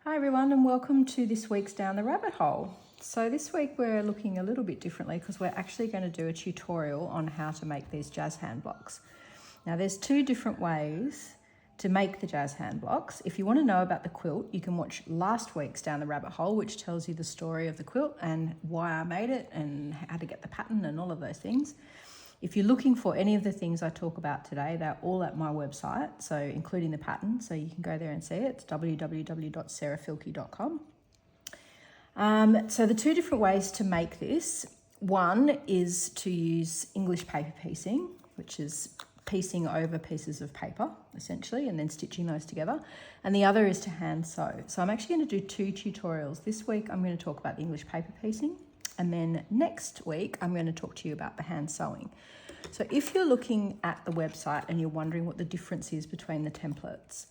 Hi everyone and welcome to this week's Down the Rabbit Hole. So this week we're looking a little bit differently because we're actually going to do a tutorial on how to make these jazz hand blocks. Now there's two different ways to make the jazz hand blocks. If you want to know about the quilt, you can watch last week's Down the Rabbit Hole, which tells you the story of the quilt and why I made it and how to get the pattern and all of those things. If you're looking for any of the things I talk about today, they're all at my website, so including the pattern, so you can go there and see it. It's www.sarahfilkey.com. So the two different ways to make this, one is to use English paper piecing, which is piecing over pieces of paper, essentially, and then stitching those together. And the other is to hand sew. So I'm actually going to do two tutorials. This week I'm going to talk about the English paper piecing, and then next week I'm going to talk to you about the hand sewing. So if you're looking at the website and you're wondering what the difference is between the templates,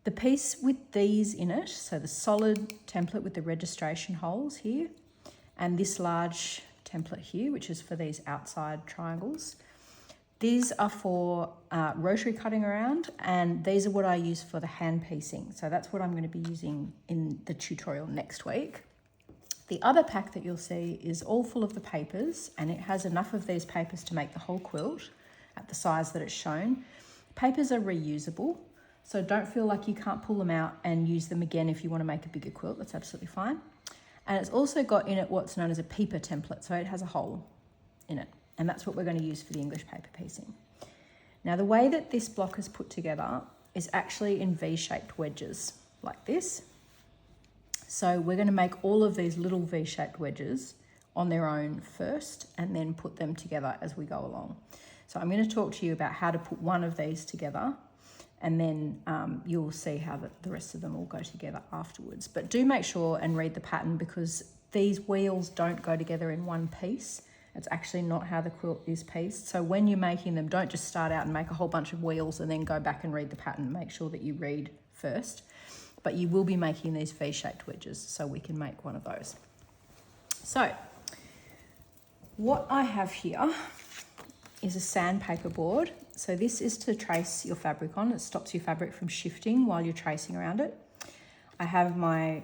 the piece with these in it, so the solid template with the registration holes here, and this large template here, which is for these outside triangles, these are for rotary cutting around, and these are what I use for the hand piecing. So that's what I'm going to be using in the tutorial next week. The other pack that you'll see is all full of the papers, and it has enough of these papers to make the whole quilt at the size that it's shown. Papers are reusable, so don't feel like you can't pull them out and use them again if you want to make a bigger quilt. That's absolutely fine. And it's also got in it what's known as a peeper template, so it has a hole in it, and that's what we're going to use for the English paper piecing. Now the way that this block is put together is actually in V-shaped wedges like this. So we're going to make all of these little V-shaped wedges on their own first and then put them together as we go along. So I'm going to talk to you about how to put one of these together, and then you'll see how the rest of them all go together afterwards. But do make sure and read the pattern, because these wheels don't go together in one piece. It's actually not how the quilt is pieced. So when you're making them, don't just start out and make a whole bunch of wheels and then go back and read the pattern. Make sure that you read first. But you will be making these V-shaped wedges, so we can make one of those. So what I have here is a sandpaper board. So this is to trace your fabric on. It stops your fabric from shifting while you're tracing around it. I have my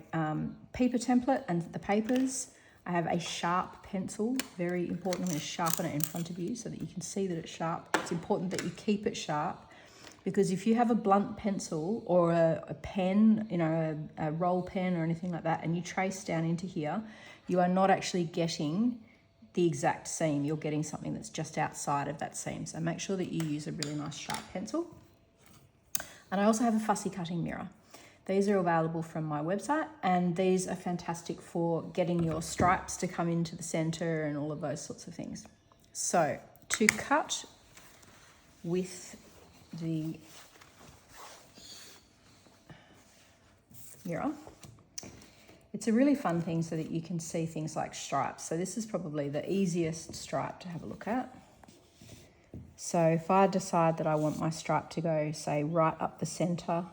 peeper template and the papers. I have a sharp pencil, very important. I'm going to sharpen it in front of you so that you can see that it's sharp. It's important that you keep it sharp, because if you have a blunt pencil or a pen, a roll pen or anything like that, and you trace down into here, you are not actually getting the exact seam. You're getting something that's just outside of that seam. So make sure that you use a really nice sharp pencil. And I also have a fussy cutting mirror. These are available from my website, and these are fantastic for getting your stripes to come into the center and all of those sorts of things. So to cut with the mirror, it's a really fun thing so that you can see things like stripes. So this is probably the easiest stripe to have a look at. So if I decide that I want my stripe to go, say, right up the center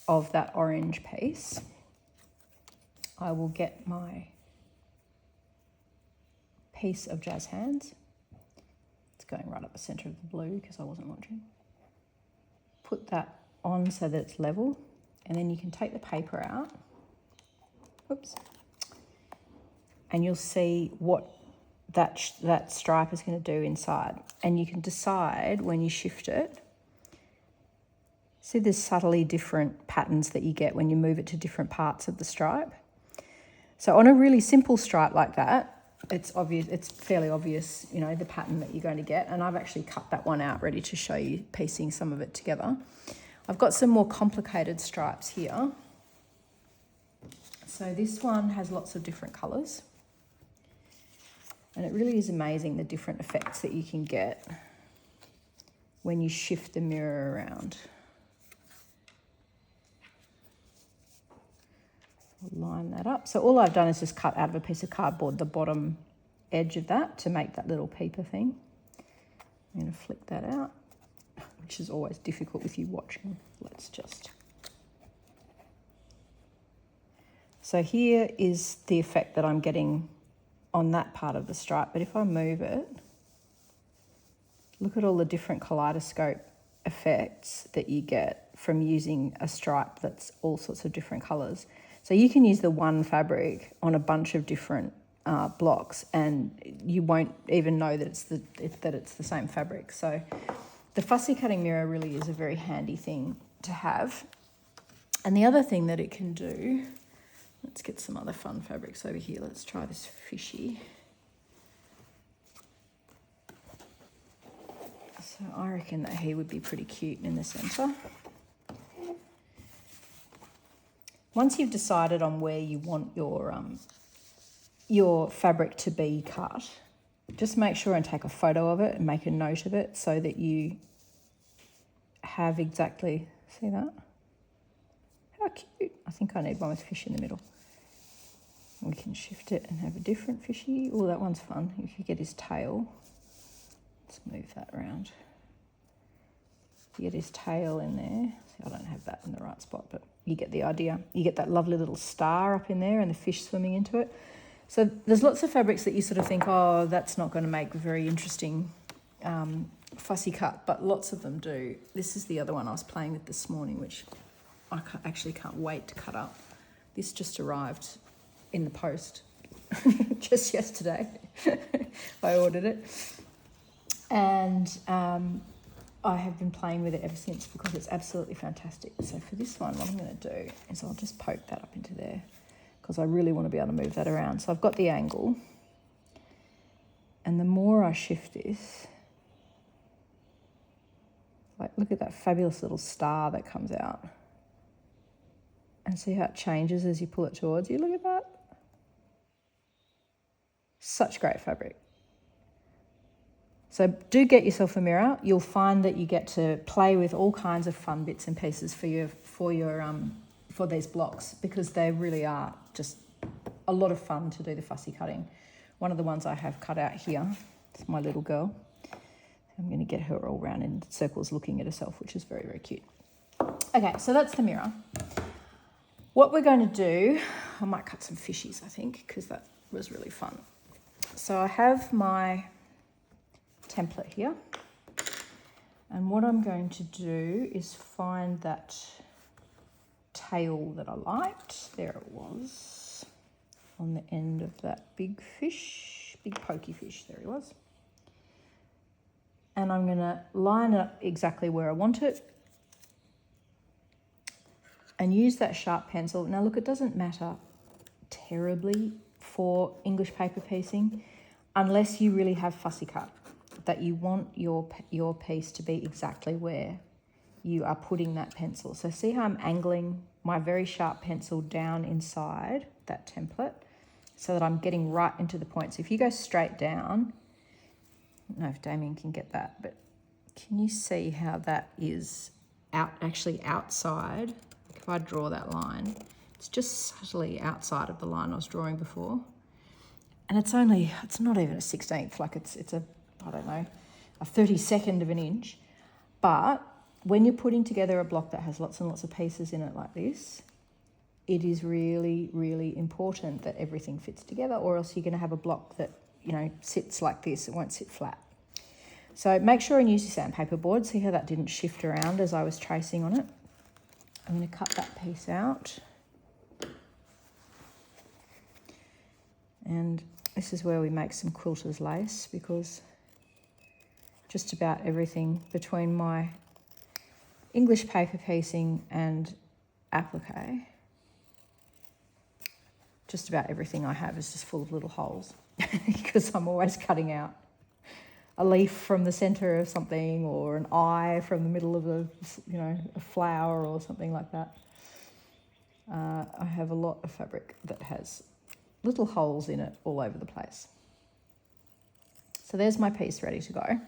of that orange piece, I will get my piece of jazz hands. It's going right up the center of the blue because I wasn't watching. Put that on so that it's level, and then you can take the paper out. Oops. And you'll see what that stripe is going to do inside. And you can decide when you shift it. See, there's subtly different patterns that you get when you move it to different parts of the stripe. So on a really simple stripe like that, it's obvious, it's fairly obvious, the pattern that you're going to get. And I've actually cut that one out ready to show you piecing some of it together. I've got some more complicated stripes here. So this one has lots of different colours. And it really is amazing the different effects that you can get when you shift the mirror around. Line that up. So all I've done is just cut out of a piece of cardboard the bottom edge of that to make that little peeper thing. I'm going to flick that out, which is always difficult with you watching. So here is the effect that I'm getting on that part of the stripe. But if I move it, look at all the different kaleidoscope effects that you get from using a stripe that's all sorts of different colours. So you can use the one fabric on a bunch of different blocks, and you won't even know that it's the same fabric. So the fussy cutting mirror really is a very handy thing to have. And the other thing that it can do, let's get some other fun fabrics over here. Let's try this fishy. So I reckon that he would be pretty cute in the centre. Once you've decided on where you want your fabric to be cut, just make sure and take a photo of it and make a note of it so that you have exactly, see that? How cute. I think I need one with fish in the middle. We can shift it and have a different fishy. Oh, that one's fun. If you get his tail, let's move that around. You get his tail in there. See, I don't have that in the right spot, but you get the idea. You get that lovely little star up in there and the fish swimming into it. So there's lots of fabrics that you sort of think, oh, that's not going to make a very interesting fussy cut, but lots of them do. This is the other one I was playing with this morning, which I actually can't wait to cut up. This just arrived in the post just yesterday. I ordered it. And I have been playing with it ever since because it's absolutely fantastic. So for this one, what I'm going to do is I'll just poke that up into there because I really want to be able to move that around. So I've got the angle. And the more I shift this, like look at that fabulous little star that comes out. And see how it changes as you pull it towards you. Look at that. Such great fabric. So do get yourself a mirror. You'll find that you get to play with all kinds of fun bits and pieces for these blocks because they really are just a lot of fun to do the fussy cutting. One of the ones I have cut out here is my little girl. I'm going to get her all round in circles looking at herself, which is very, very cute. Okay, so that's the mirror. What we're going to do, I might cut some fishies, I think, because that was really fun. So I have my template here, and what I'm going to do is find that tail that I liked. There it was on the end of that big fish, big pokey fish. There he was. And I'm going to line it up exactly where I want it and use that sharp pencil. Now look, it doesn't matter terribly for English paper piecing unless you really have fussy cut, that you want your piece to be exactly where you are putting that pencil. So see how I'm angling my very sharp pencil down inside that template so that I'm getting right into the point. So if you go straight down, I don't know if Damien can get that, but can you see how that is actually outside? If I draw that line, it's just subtly outside of the line I was drawing before. And it's not even a 16th, like it's a, I don't know, a 32nd of an inch. But when you're putting together a block that has lots and lots of pieces in it like this, it is really, really important that everything fits together, or else you're going to have a block that, you know, sits like this. It won't sit flat. So make sure and use your sandpaper board. See how that didn't shift around as I was tracing on it? I'm going to cut that piece out. And this is where we make some quilter's lace, because just about everything between my English paper piecing and applique, just about everything I have is just full of little holes because I'm always cutting out a leaf from the centre of something, or an eye from the middle of a flower or something like that. I have a lot of fabric that has little holes in it all over the place. So there's my piece ready to go.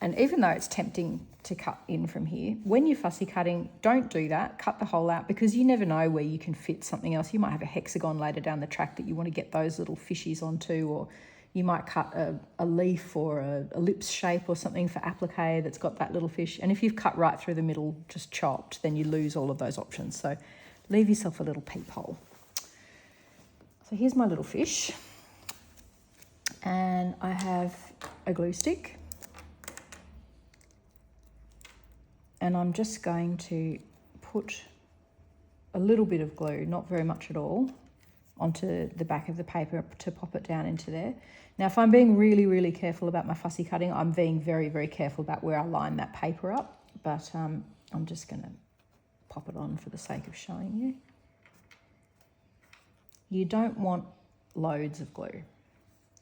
And even though it's tempting to cut in from here, when you're fussy cutting, don't do that. Cut the hole out, because you never know where you can fit something else. You might have a hexagon later down the track that you want to get those little fishies onto, or you might cut a leaf or a ellipse shape or something for applique that's got that little fish. And if you've cut right through the middle, just chopped, then you lose all of those options. So leave yourself a little peephole. So here's my little fish. And I have a glue stick. and I'm just going to put a little bit of glue, not very much at all, onto the back of the paper to pop it down into there. Now, if I'm being really, really careful about my fussy cutting, I'm being very, very careful about where I line that paper up, but I'm just going to pop it on for the sake of showing you. You don't want loads of glue,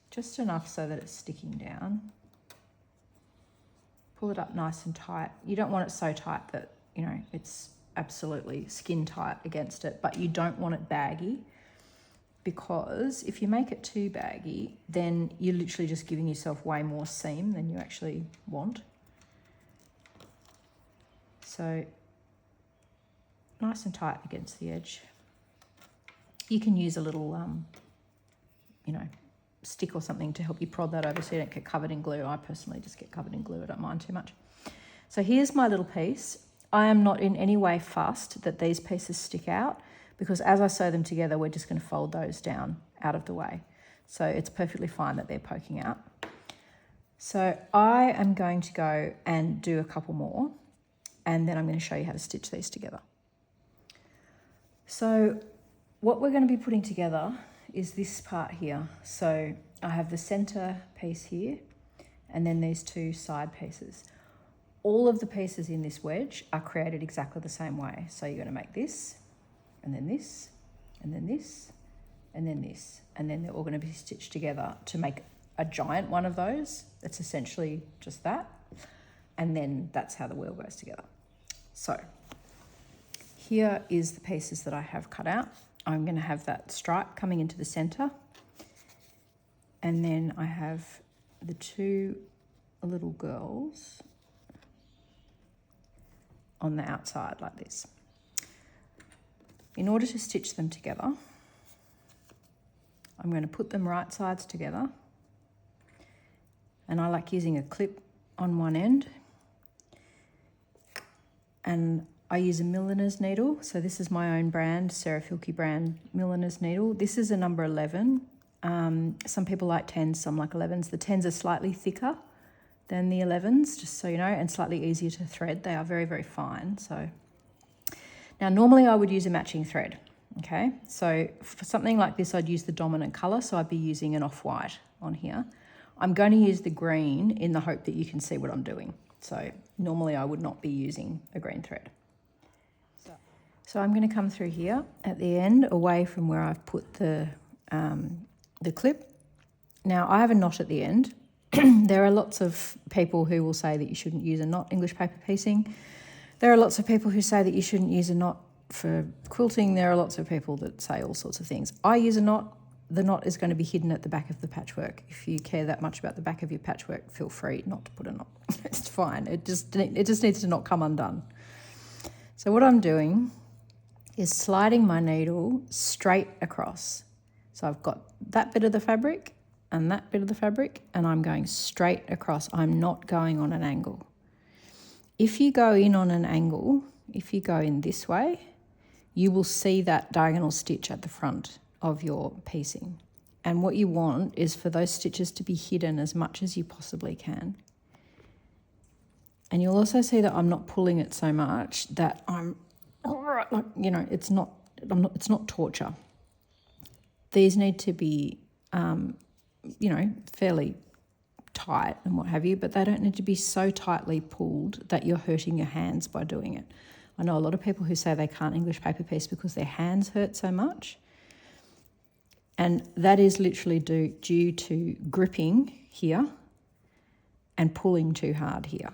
just enough so that it's sticking down. Pull it up nice and tight. You don't want it so tight that, you know, it's absolutely skin tight against it, but you don't want it baggy, because if you make it too baggy, then you're literally just giving yourself way more seam than you actually want. So nice and tight against the edge. You can use a little, you know, stick or something to help you prod that over so you don't get covered in glue. I personally just get covered in glue. I don't mind too much. So here's my little piece. I am not in any way fussed that these pieces stick out, because as I sew them together, we're just going to fold those down out of the way. So it's perfectly fine that they're poking out. So I am going to go and do a couple more, and then I'm going to show you how to stitch these together. So what we're going to be putting together is this part here. So I have the center piece here, and then these two side pieces. All of the pieces in this wedge are created exactly the same way. So you're going to make this, and then this, and then this, and then this, and then they're all going to be stitched together to make a giant one of those. That's essentially just that. And then that's how the wheel goes together. So here is the pieces that I have cut out. I'm going to have that stripe coming into the center, and then I have the two little girls on the outside like this. In order to stitch them together, I'm going to put them right sides together, and I like using a clip on one end, and I use a milliner's needle. So this is my own brand, Sarah Filkey brand milliner's needle. This is a number 11. Some people like 10s, some like 11s. The 10s are slightly thicker than the 11s, just so you know, and slightly easier to thread. They are very, very fine. So now normally I would use a matching thread, okay? So for something like this, I'd use the dominant color. So I'd be using an off-white on here. I'm going to use the green in the hope that you can see what I'm doing. So normally I would not be using a green thread. So I'm going to come through here at the end, away from where I've put the clip. Now I have a knot at the end. There are lots of people who will say that you shouldn't use a knot English paper piecing. There are lots of people who say that you shouldn't use a knot for quilting. There are lots of people that say all sorts of things. I use a knot. The knot is going to be hidden at the back of the patchwork. If you care that much about the back of your patchwork, feel free not to put a knot. It's fine. It just needs to not come undone. So what I'm doing is sliding my needle straight across. So I've got that bit of the fabric and that bit of the fabric, and I'm going straight across. I'm not going on an angle. If you go in on an angle, if you go in this way, you will see that diagonal stitch at the front of your piecing. And what you want is for those stitches to be hidden as much as you possibly can. And you'll also see that I'm not pulling it so much that I'm, like, you know, it's not torture. These need to be, you know, fairly tight and what have you, but they don't need to be so tightly pulled that you're hurting your hands by doing it. I know a lot of people who say they can't English paper piece because their hands hurt so much. And that is literally due to gripping here and pulling too hard here.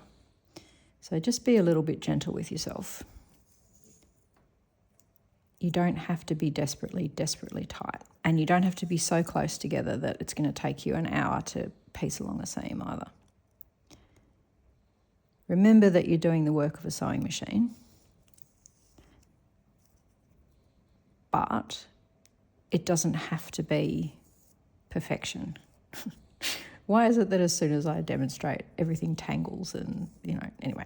So just be a little bit gentle with yourself. You don't have to be desperately, desperately tight. And you don't have to be so close together that it's going to take you an hour to piece along a seam either. Remember that you're doing the work of a sewing machine. But it doesn't have to be perfection. Why is it that as soon as I demonstrate, everything tangles and, you know, anyway.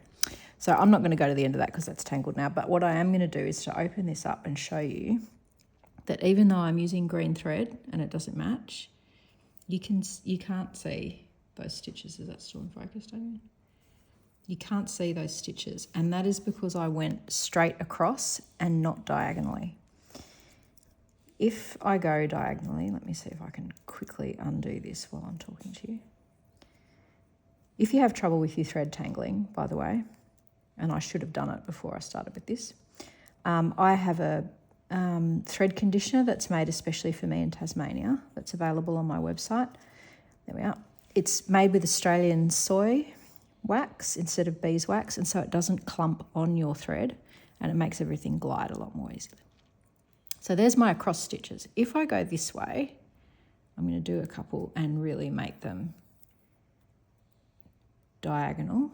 So I'm not going to go to the end of that because that's tangled now. But what I am going to do is to open this up and show you that even though I'm using green thread and it doesn't match, you can't see those stitches. Is that still in focus, Damien? You can't see those stitches, and that is because I went straight across and not diagonally. If I go diagonally, let me see if I can quickly undo this while I'm talking to you. If you have trouble with your thread tangling, by the way, and I should have done it before I started with this, I have a thread conditioner that's made especially for me in Tasmania that's available on my website. There we are. It's made with Australian soy wax instead of beeswax, and so it doesn't clump on your thread and it makes everything glide a lot more easily. So there's my across stitches. If I go this way, I'm going to do a couple and really make them diagonal.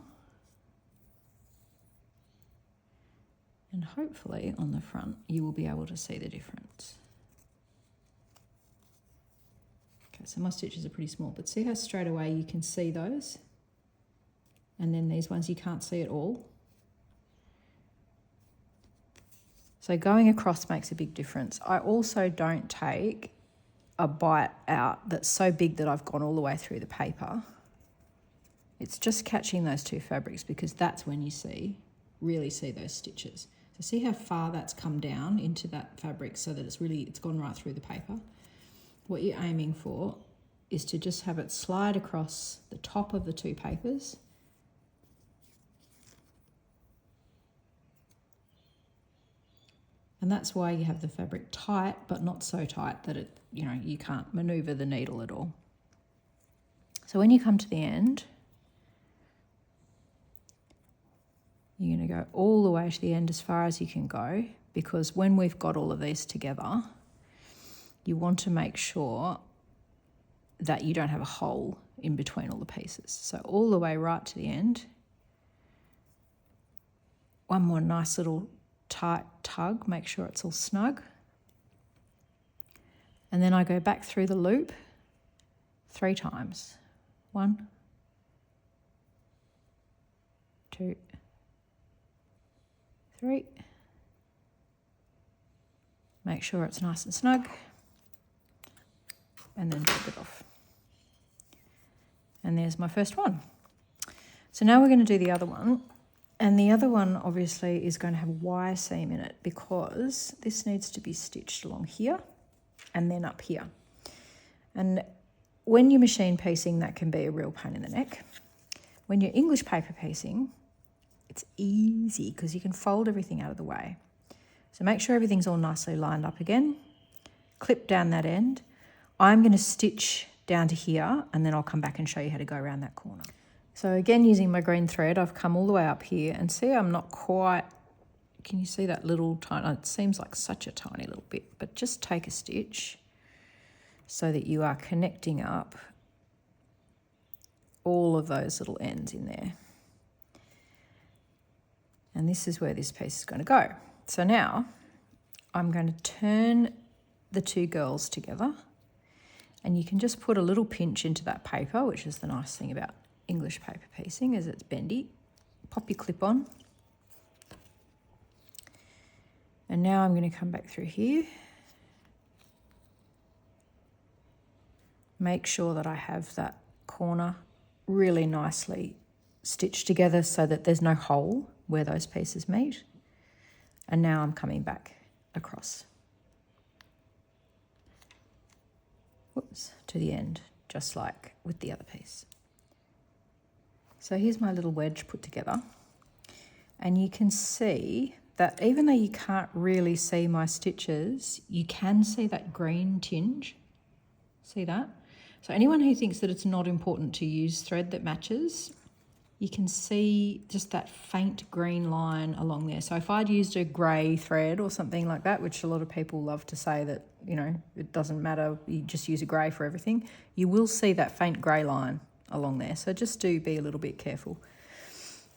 And hopefully on the front you will be able to see the difference. Okay, so my stitches are pretty small, but see how straight away you can see those? And then these ones you can't see at all. So going across makes a big difference. I also don't take a bite out that's so big that I've gone all the way through the paper. It's just catching those two fabrics, because that's when you really see those stitches. So see how far that's come down into that fabric so that it's gone right through the paper. What you're aiming for is to just have it slide across the top of the two papers. And that's why you have the fabric tight, but not so tight that you can't maneuver the needle at all. So when you come to the end, you're going to go all the way to the end as far as you can go, because when we've got all of these together, you want to make sure that you don't have a hole in between all the pieces. So all the way right to the end. One more nice little tight tug, make sure it's all snug. And then I go back through the loop 3 times. 1, 2, 3. Make sure it's nice and snug. And then take it off. And there's my first one. So now we're going to do the other one. And the other one obviously is going to have a Y seam in it, because this needs to be stitched along here and then up here. And when you're machine piecing, that can be a real pain in the neck. When you're English paper piecing, it's easy because you can fold everything out of the way. So make sure everything's all nicely lined up again. Clip down that end. I'm going to stitch down to here, and then I'll come back and show you how to go around that corner. So again, using my green thread, I've come all the way up here, and see I'm not quite, can you see that little tiny, it seems like such a tiny little bit, but just take a stitch so that you are connecting up all of those little ends in there. And this is where this piece is going to go. So now I'm going to turn the two girls together, and you can just put a little pinch into that paper, which is the nice thing about English paper piecing, is it's bendy. Pop your clip on. And now I'm going to come back through here. Make sure that I have that corner really nicely stitched together so that there's no hole where those pieces meet. And now I'm coming back across. Whoops, to the end, just like with the other piece. So here's my little wedge put together, and you can see that even though you can't really see my stitches, you can see that green tinge. See that? So anyone who thinks that it's not important to use thread that matches, you can see just that faint green line along there. So if I'd used a grey thread or something like that, which a lot of people love to say that, it doesn't matter, you just use a grey for everything, you will see that faint grey line along there. So just do be a little bit careful.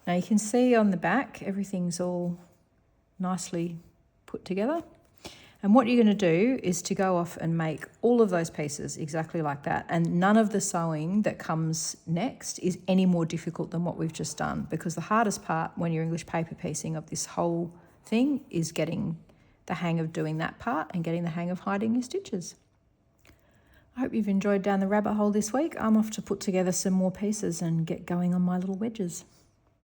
Now you can see on the back, everything's all nicely put together. And what you're going to do is to go off and make all of those pieces exactly like that. And none of the sewing that comes next is any more difficult than what we've just done, because the hardest part when you're English paper piecing of this whole thing is getting the hang of doing that part and getting the hang of hiding your stitches. I hope you've enjoyed down the rabbit hole this week. I'm off to put together some more pieces and get going on my little wedges.